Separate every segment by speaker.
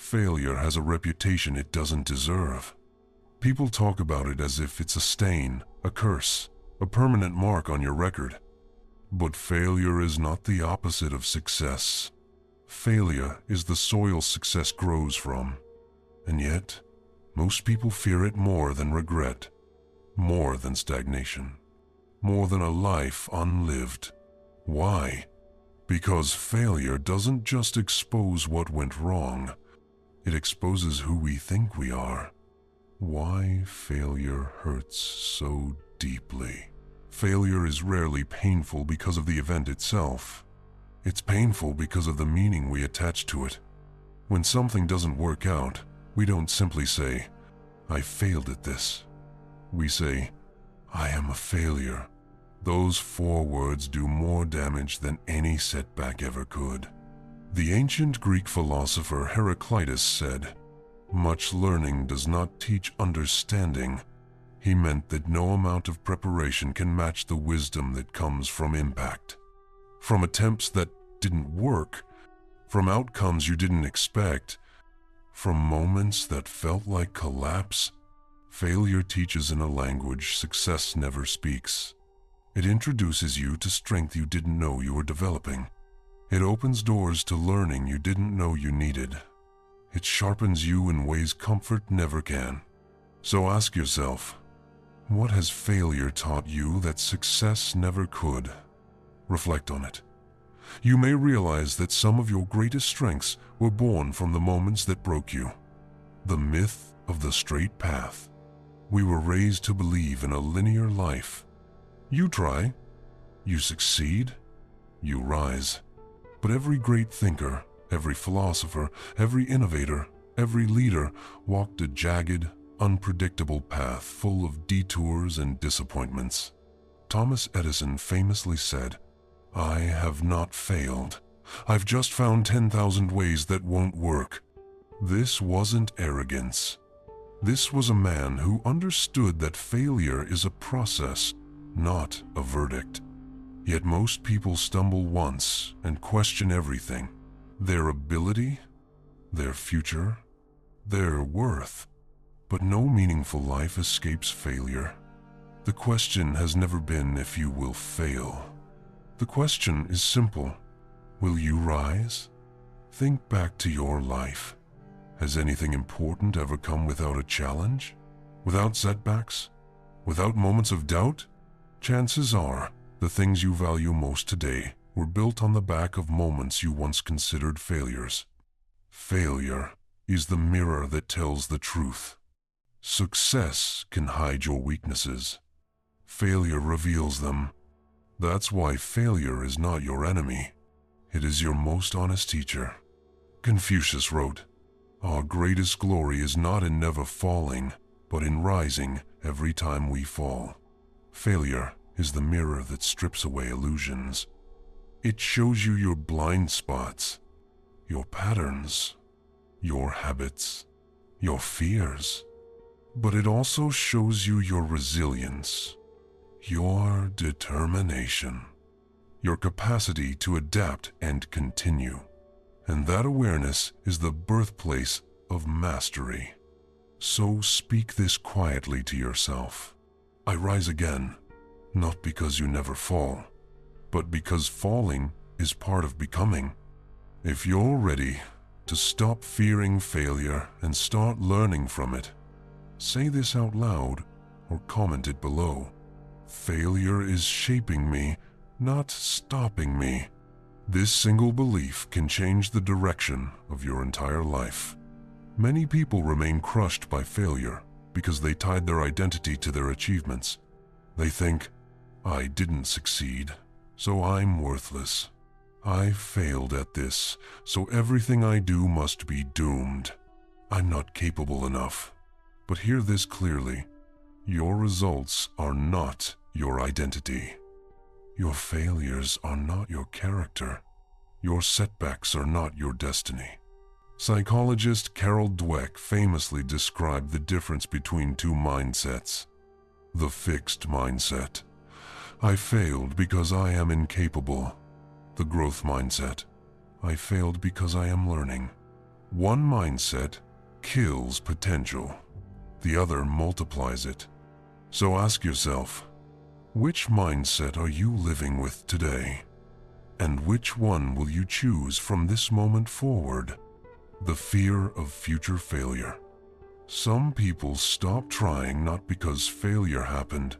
Speaker 1: Failure has a reputation it doesn't deserve. People talk about it as if it's a stain, a curse, a permanent mark on your record. But failure is not the opposite of success. Failure is the soil success grows from. And yet, most people fear it more than regret, more than stagnation, more than a life unlived. Why? Because failure doesn't just expose what went wrong, it exposes who we think we are. Why failure hurts so deeply. Failure is rarely painful because of the event itself. It's painful because of the meaning we attach to it. When something doesn't work out, we don't simply say, "I failed at this." We say, "I am a failure." Those 4 words do more damage than any setback ever could. The ancient Greek philosopher Heraclitus said, "Much learning does not teach understanding." He meant that no amount of preparation can match the wisdom that comes from impact. From attempts that didn't work, from outcomes you didn't expect, from moments that felt like collapse, failure teaches in a language success never speaks. It introduces you to strength you didn't know you were developing. It opens doors to learning you didn't know you needed. It sharpens you in ways comfort never can. So ask yourself, what has failure taught you that success never could? Reflect on it. You may realize that some of your greatest strengths were born from the moments that broke you. The myth of the straight path. We were raised to believe in a linear life. You try, you succeed, you rise. But every great thinker, every philosopher, every innovator, every leader walked a jagged, unpredictable path full of detours and disappointments. Thomas Edison famously said, "I have not failed. I've just found 10,000 ways that won't work." This wasn't arrogance. This was a man who understood that failure is a process, not a verdict. Yet most people stumble once and question everything: their ability, their future, their worth. But no meaningful life escapes failure. The question has never been if you will fail. The question is simple: will you rise? Think back to your life. Has anything important ever come without a challenge? Without setbacks? Without moments of doubt? Chances are, the things you value most today were built on the back of moments you once considered failures. Failure is the mirror that tells the truth. Success can hide your weaknesses. Failure reveals them. That's why failure is not your enemy. It is your most honest teacher. Confucius wrote, "Our greatest glory is not in never falling, but in rising every time we fall." Failure is the mirror that strips away illusions. It shows you your blind spots, your patterns, your habits, your fears. But it also shows you your resilience, your determination, your capacity to adapt and continue. And that awareness is the birthplace of mastery. So speak this quietly to yourself: I rise again, not because you never fall, but because falling is part of becoming. If you're ready to stop fearing failure and start learning from it, say this out loud or comment it below. Failure is shaping me, not stopping me. This single belief can change the direction of your entire life. Many people remain crushed by failure because they tied their identity to their achievements. They think, I didn't succeed, so I'm worthless. I failed at this, so everything I do must be doomed. I'm not capable enough. But hear this clearly: your results are not your identity. Your failures are not your character. Your setbacks are not your destiny. Psychologist Carol Dweck famously described the difference between two mindsets. The fixed mindset: I failed because I am incapable. The growth mindset: I failed because I am learning. One mindset kills potential. The other multiplies it. So ask yourself, which mindset are you living with today? And which one will you choose from this moment forward? The fear of future failure. Some people stop trying not because failure happened,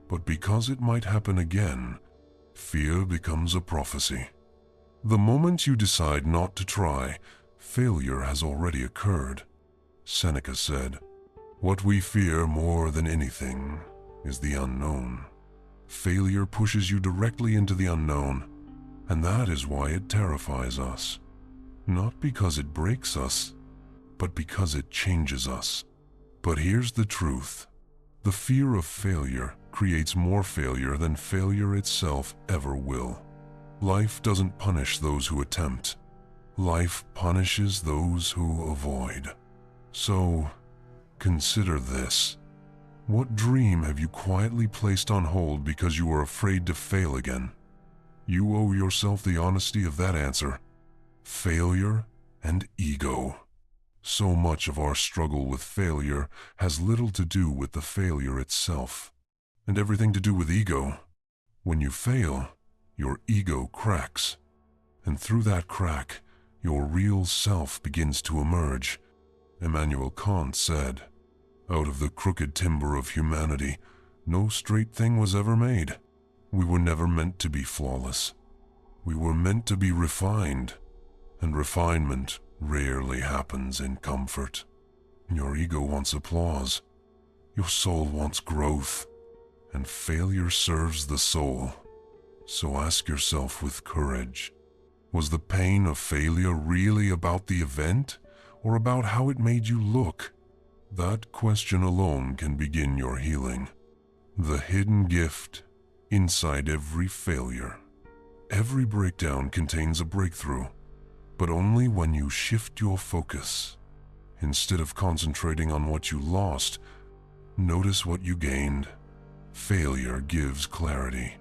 Speaker 1: but because it might happen again. Fear becomes a prophecy. The moment you decide not to try, failure has already occurred. Seneca said, "What we fear more than anything is the unknown." Failure pushes you directly into the unknown, and that is why it terrifies us. Not because it breaks us, but because it changes us. But here's the truth. The fear of failure creates more failure than failure itself ever will. Life doesn't punish those who attempt. Life punishes those who avoid. So, consider this. What dream have you quietly placed on hold because you are afraid to fail again? You owe yourself the honesty of that answer. Failure and ego. So much of our struggle with failure has little to do with the failure itself, and everything to do with ego. When you fail, your ego cracks, and through that crack, your real self begins to emerge. Immanuel Kant said, "Out of the crooked timber of humanity, no straight thing was ever made." We were never meant to be flawless. We were meant to be refined, and refinement rarely happens in comfort. Your ego wants applause. Your soul wants growth, and failure serves the soul. So ask yourself with courage, was the pain of failure really about the event, or about how it made you look? That question alone can begin your healing. The hidden gift inside every failure. Every breakdown contains a breakthrough, but only when you shift your focus. Instead of concentrating on what you lost, notice what you gained. Failure gives clarity.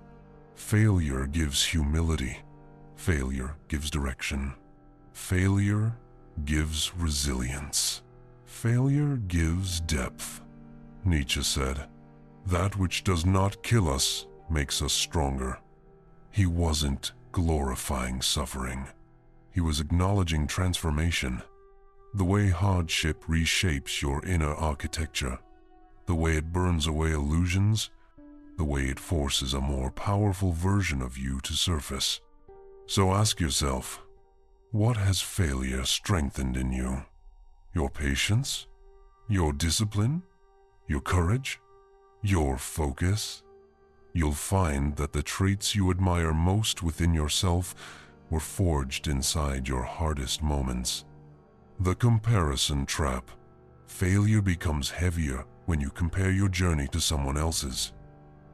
Speaker 1: Failure gives humility. Failure gives direction. Failure gives resilience. Failure gives depth. Nietzsche said, "That which does not kill us makes us stronger." He wasn't glorifying suffering. He was acknowledging transformation. The way hardship reshapes your inner architecture, the way it burns away illusions, the way it forces a more powerful version of you to surface. So ask yourself, what has failure strengthened in you? Your patience? Your discipline? Your courage? Your focus? You'll find that the traits you admire most within yourself were forged inside your hardest moments. The comparison trap. Failure becomes heavier when you compare your journey to someone else's.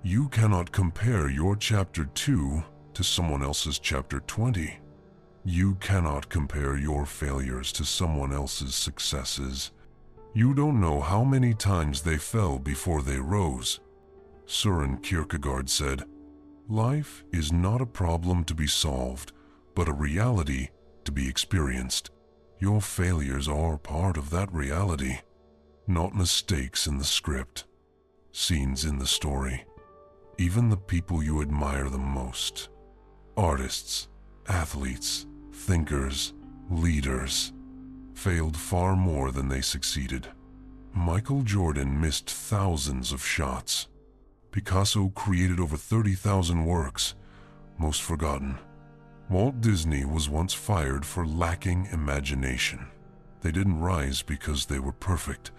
Speaker 1: You cannot compare your chapter 2 to someone else's chapter 20. You cannot compare your failures to someone else's successes. You don't know how many times they fell before they rose. Søren Kierkegaard said, "Life is not a problem to be solved, but a reality to be experienced." Your failures are part of that reality, not mistakes in the script, scenes in the story. Even the people you admire the most, artists, athletes, thinkers, leaders, failed far more than they succeeded. Michael Jordan missed thousands of shots. Picasso created over 30,000 works, most forgotten. Walt Disney was once fired for lacking imagination. They didn't rise because they were perfect.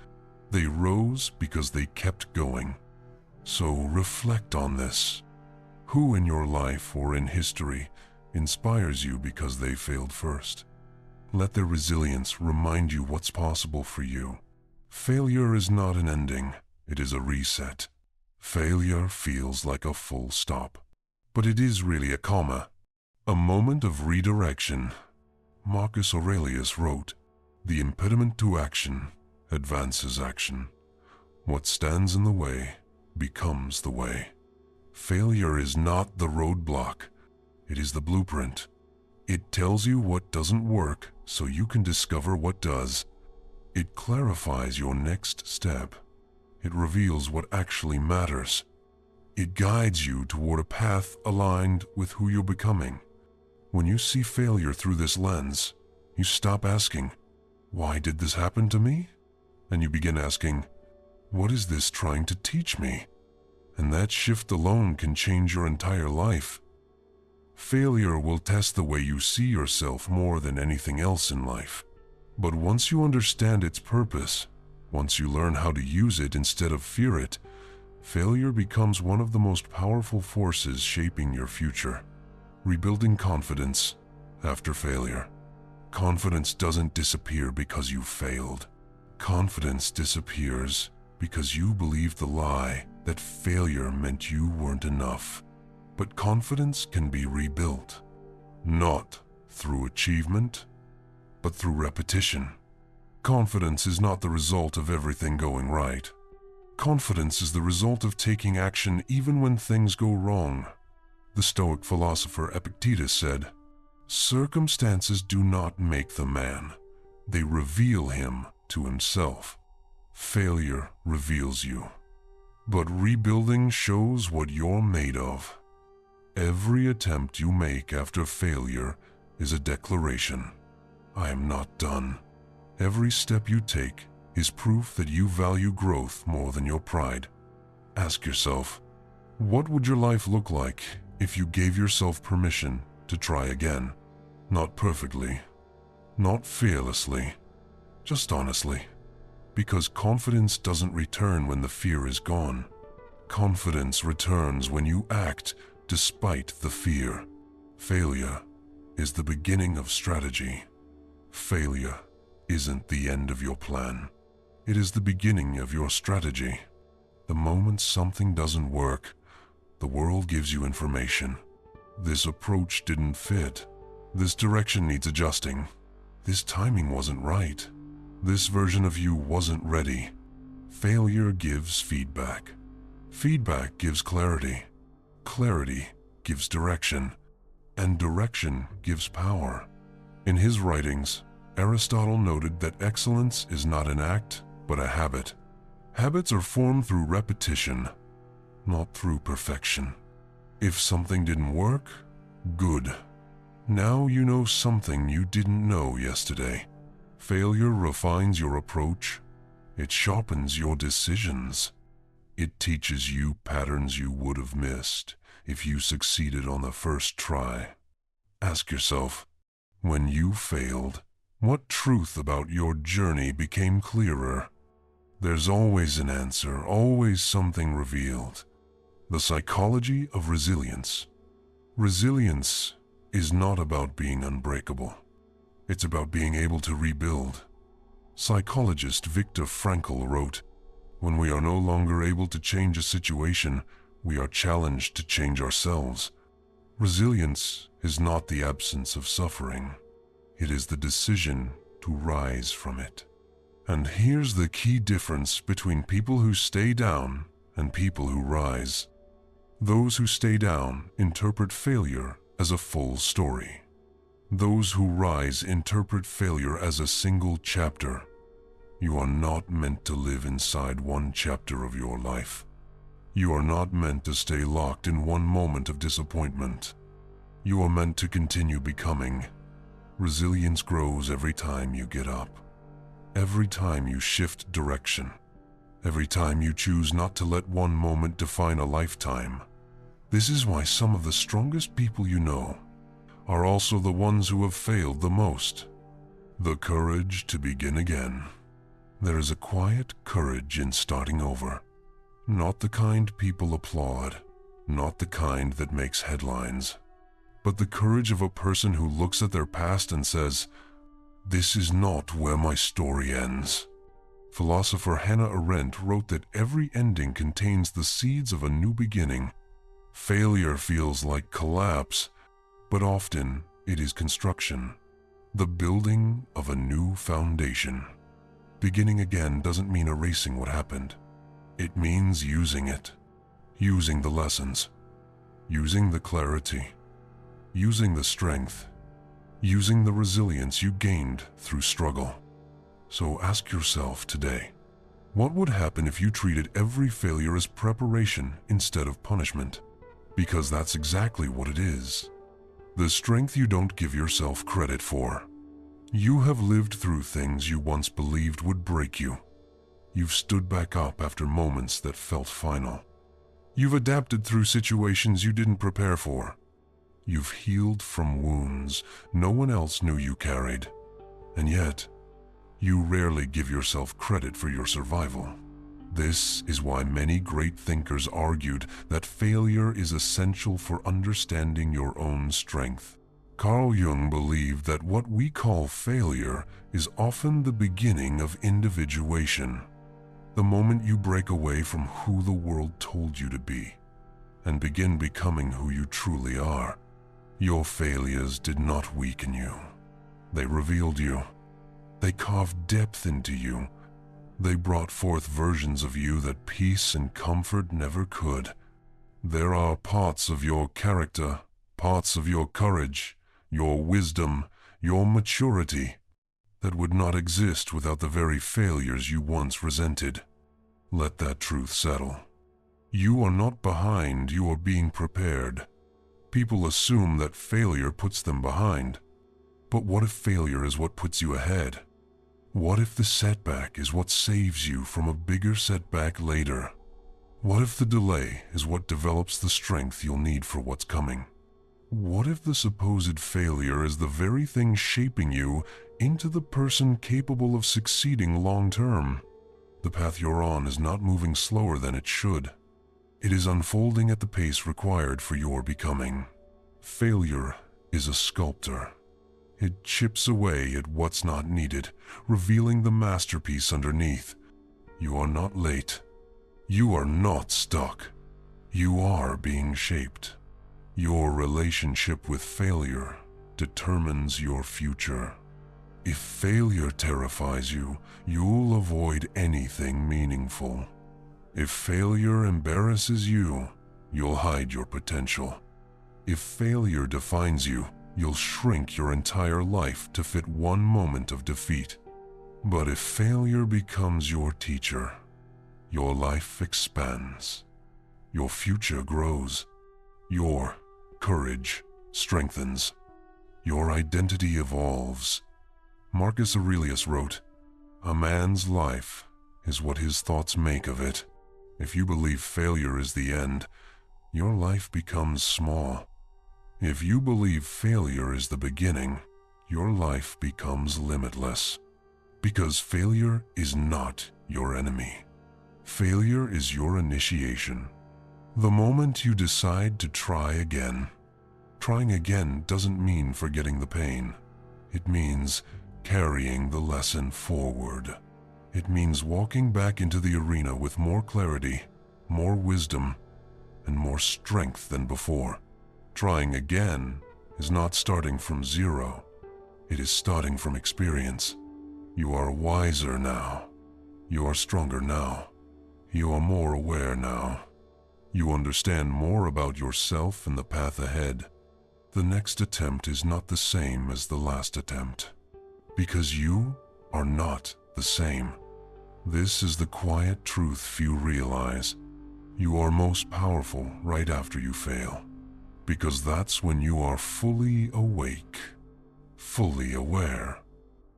Speaker 1: They rose because they kept going. So reflect on this. Who in your life or in history inspires you because they failed first? Let their resilience remind you what's possible for you. Failure is not an ending, it is a reset. Failure feels like a full stop, but it is really a comma, a moment of redirection. Marcus Aurelius wrote, "The impediment to action advances action. What stands in the way becomes the way." Failure is not the roadblock, it is the blueprint. It tells you what doesn't work so you can discover what does. It clarifies your next step. It reveals what actually matters. It guides you toward a path aligned with who you're becoming. When you see failure through this lens, you stop asking, "Why did this happen to me?" And you begin asking, "What is this trying to teach me?" And that shift alone can change your entire life. Failure will test the way you see yourself more than anything else in life. But once you understand its purpose, once you learn how to use it instead of fear it, failure becomes one of the most powerful forces shaping your future. Rebuilding confidence after failure. Confidence doesn't disappear because you failed. Confidence disappears because you believed the lie that failure meant you weren't enough. But confidence can be rebuilt, not through achievement, but through repetition. Confidence is not the result of everything going right. Confidence is the result of taking action even when things go wrong. The Stoic philosopher Epictetus said, "Circumstances do not make the man. They reveal him to himself. Failure reveals you. But rebuilding shows what you're made of. Every attempt you make after failure is a declaration. I am not done. Every step you take is proof that you value growth more than your pride. Ask yourself, what would your life look like if you gave yourself permission to try again? Not perfectly, not fearlessly, just honestly. Because confidence doesn't return when the fear is gone. Confidence returns when you act despite the fear. Failure is the beginning of strategy. Failure isn't the end of your plan. It is the beginning of your strategy. The moment something doesn't work, the world gives you information. This approach didn't fit. This direction needs adjusting. This timing wasn't right. This version of you wasn't ready. Failure gives feedback. Feedback gives clarity. Clarity gives direction. And direction gives power. In his writings, Aristotle noted that excellence is not an act, but a habit. Habits are formed through repetition, not through perfection. If something didn't work, good. Now you know something you didn't know yesterday. Failure refines your approach. It sharpens your decisions. It teaches you patterns you would have missed if you succeeded on the first try. Ask yourself, when you failed, what truth about your journey became clearer? There's always an answer, always something revealed. The psychology of resilience. Resilience is not about being unbreakable. It's about being able to rebuild. Psychologist Viktor Frankl wrote, "When we are no longer able to change a situation, we are challenged to change ourselves." Resilience is not the absence of suffering. It is the decision to rise from it. And here's the key difference between people who stay down and people who rise. Those who stay down interpret failure as a full story. Those who rise interpret failure as a single chapter. You are not meant to live inside one chapter of your life. You are not meant to stay locked in one moment of disappointment. You are meant to continue becoming. Resilience grows every time you get up. Every time you shift direction. Every time you choose not to let one moment define a lifetime. This is why some of the strongest people you know are also the ones who have failed the most. The courage to begin again. There is a quiet courage in starting over. Not the kind people applaud, not the kind that makes headlines, but the courage of a person who looks at their past and says, "This is not where my story ends." Philosopher Hannah Arendt wrote that every ending contains the seeds of a new beginning. Failure feels like collapse, but often it is construction, the building of a new foundation. Beginning again doesn't mean erasing what happened. It means using it, using the lessons, using the clarity, using the strength, using the resilience you gained through struggle. So ask yourself today, what would happen if you treated every failure as preparation instead of punishment? Because that's exactly what it is. The strength you don't give yourself credit for. You have lived through things you once believed would break you. You've stood back up after moments that felt final. You've adapted through situations you didn't prepare for. You've healed from wounds no one else knew you carried. And yet, you rarely give yourself credit for your survival. This is why many great thinkers argued that failure is essential for understanding your own strength. Carl Jung believed that what we call failure is often the beginning of individuation. The moment you break away from who the world told you to be and begin becoming who you truly are. Your failures did not weaken you. They revealed you. They carved depth into you. They brought forth versions of you that peace and comfort never could. There are parts of your character, parts of your courage, your wisdom, your maturity, that would not exist without the very failures you once resented. Let that truth settle. You are not behind, you are being prepared. People assume that failure puts them behind. But what if failure is what puts you ahead? What if the setback is what saves you from a bigger setback later? What if the delay is what develops the strength you'll need for what's coming? What if the supposed failure is the very thing shaping you into the person capable of succeeding long term? The path you're on is not moving slower than it should. It is unfolding at the pace required for your becoming. Failure is a sculptor. It chips away at what's not needed, revealing the masterpiece underneath. You are not late. You are not stuck. You are being shaped. Your relationship with failure determines your future. If failure terrifies you, you'll avoid anything meaningful. If failure embarrasses you, you'll hide your potential. If failure defines you, you'll shrink your entire life to fit one moment of defeat. But if failure becomes your teacher, your life expands. Your future grows. Your courage strengthens. Your identity evolves. Marcus Aurelius wrote, "A man's life is what his thoughts make of it." If you believe failure is the end, your life becomes small. If you believe failure is the beginning, your life becomes limitless. Because failure is not your enemy. Failure is your initiation. The moment you decide to try again. Trying again doesn't mean forgetting the pain. It means carrying the lesson forward. It means walking back into the arena with more clarity, more wisdom, and more strength than before. Trying again is not starting from zero. It is starting from experience. You are wiser now. You are stronger now. You are more aware now. You understand more about yourself and the path ahead. The next attempt is not the same as the last attempt. Because you are not the same. This is the quiet truth few realize. You are most powerful right after you fail. Because that's when you are fully awake, fully aware,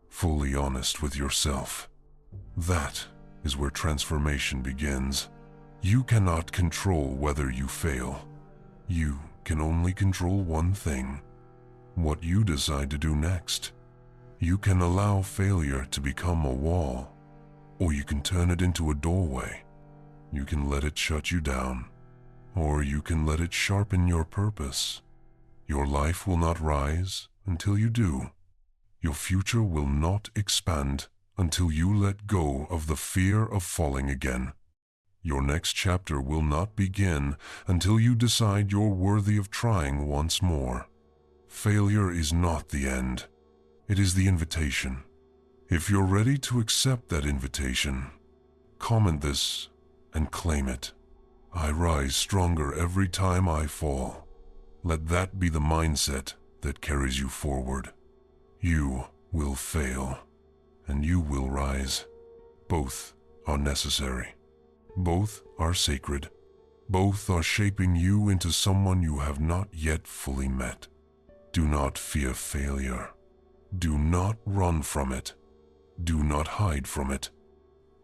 Speaker 1: fully honest with yourself. That is where transformation begins. You cannot control whether you fail. You can only control one thing: what you decide to do next. You can allow failure to become a wall, or you can turn it into a doorway. You can let it shut you down, or you can let it sharpen your purpose. Your life will not rise until you do. Your future will not expand until you let go of the fear of falling again. Your next chapter will not begin until you decide you're worthy of trying once more. Failure is not the end. It is the invitation. If you're ready to accept that invitation, comment this and claim it. I rise stronger every time I fall. Let that be the mindset that carries you forward. You will fail, and you will rise. Both are necessary. Both are sacred. Both are shaping you into someone you have not yet fully met. Do not fear failure. Do not run from it. Do not hide from it.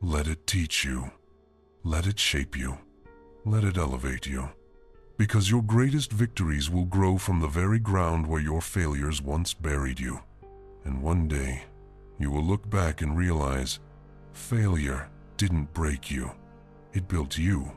Speaker 1: Let it teach you. Let it shape you. Let it elevate you. Because your greatest victories will grow from the very ground where your failures once buried you. And one day, you will look back and realize, failure didn't break you. It built you.